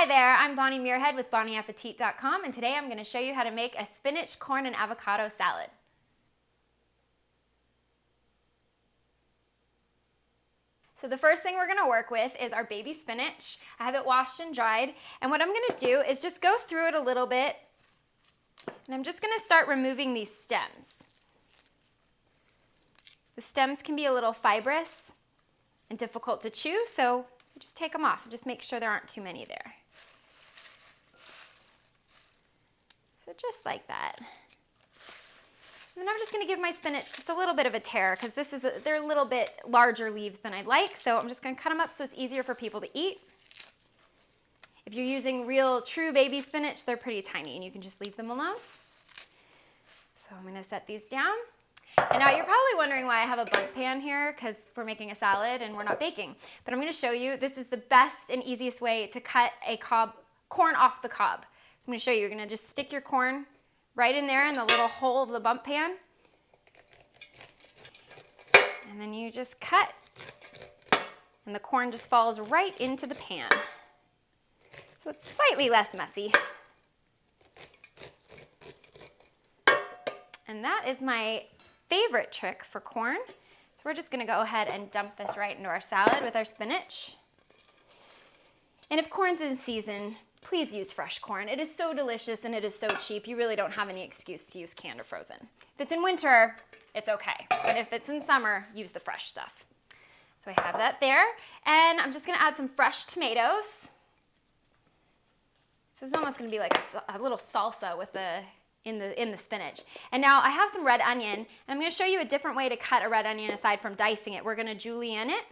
Hi there, I'm Bonnie Muirhead with BonnieAppetit.com, and today I'm going to show you how to make a spinach, corn, and avocado salad. So the first thing we're going to work with is our baby spinach. I have it washed and dried, and what I'm going to do is just go through it a little bit, and I'm just going to start removing these stems. The stems can be a little fibrous and difficult to chew, so just take them off and just make sure there aren't too many there. So just like that. And then I'm just going to give my spinach just a little bit of a tear because they're a little bit larger leaves than I'd like, so I'm just going to cut them up so it's easier for people to eat. If you're using real, true baby spinach, they're pretty tiny and you can just leave them alone. So I'm going to set these down. And now you're probably wondering why I have a bundt pan here, because we're making a salad and we're not baking. But I'm going to show you, this is the best and easiest way to cut a corn off the cob. So I'm going to show you, you're going to just stick your corn right in there in the little hole of the bundt pan. And then you just cut, and the corn just falls right into the pan. So it's slightly less messy. And that is my favorite trick for corn. So we're just gonna go ahead and dump this right into our salad with our spinach. And if corn's in season, please use fresh corn. It is so delicious and it is so cheap, you really don't have any excuse to use canned or frozen. If it's in winter, it's okay. But if it's in summer, use the fresh stuff. So I have that there. And I'm just gonna add some fresh tomatoes. So this is almost gonna be like a little salsa with in the spinach. And now I have some red onion, and I'm going to show you a different way to cut a red onion aside from dicing it. We're going to julienne it.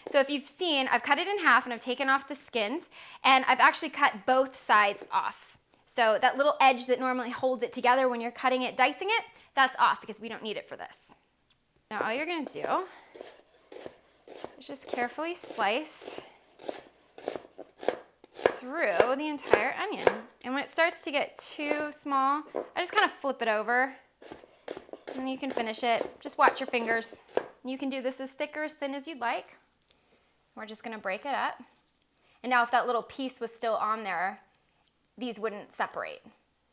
So if you've seen, I've cut it in half and I've taken off the skins, and I've actually cut both sides off. So that little edge that normally holds it together when you're cutting it, dicing it, that's off because we don't need it for this. Now all you're going to do is just carefully slice through the entire onion. And when it starts to get too small, I just kind of flip it over and you can finish it. Just watch your fingers. You can do this as thick or as thin as you'd like. We're just going to break it up. And now if that little piece was still on there, these wouldn't separate.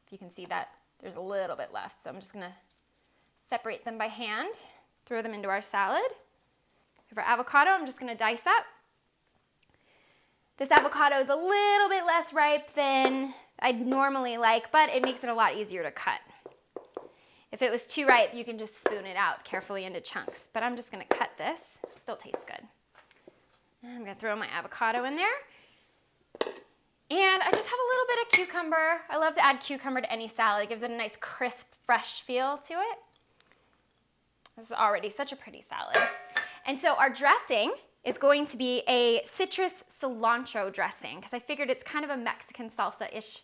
If you can see that there's a little bit left. So I'm just going to separate them by hand, throw them into our salad. For avocado, I'm just going to dice up. This avocado is a little bit less ripe than I'd normally like, but it makes it a lot easier to cut. If it was too ripe, you can just spoon it out carefully into chunks. But I'm just going to cut this. It still tastes good. And I'm going to throw my avocado in there. And I just have a little bit of cucumber. I love to add cucumber to any salad. It gives it a nice crisp, fresh feel to it. This is already such a pretty salad. And so our dressing is going to be a citrus cilantro dressing because I figured it's kind of a Mexican salsa-ish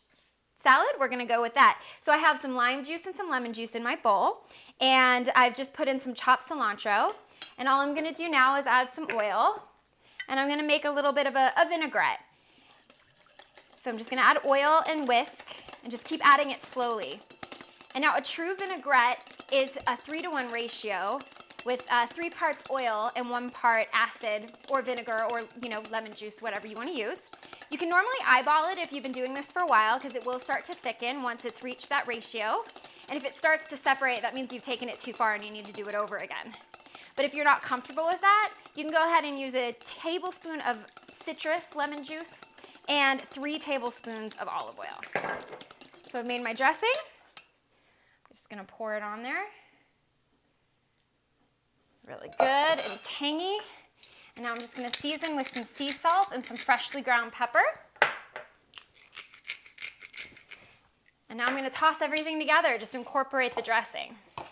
salad. We're going to go with that. So I have some lime juice and some lemon juice in my bowl, and I've just put in some chopped cilantro, and all I'm going to do now is add some oil, and I'm going to make a little bit of a vinaigrette. So I'm just going to add oil and whisk and just keep adding it slowly. And now a true vinaigrette is a 3-to-1 ratio with 3 parts oil and 1 part acid or vinegar or lemon juice, whatever you want to use. You can normally eyeball it if you've been doing this for a while because it will start to thicken once it's reached that ratio. And if it starts to separate, that means you've taken it too far and you need to do it over again. But if you're not comfortable with that, you can go ahead and use a tablespoon of citrus lemon juice and 3 tablespoons of olive oil. So I've made my dressing. I'm just going to pour it on there. Really good and tangy. And now I'm just going to season with some sea salt and some freshly ground pepper. And now I'm going to toss everything together, just incorporate the dressing. So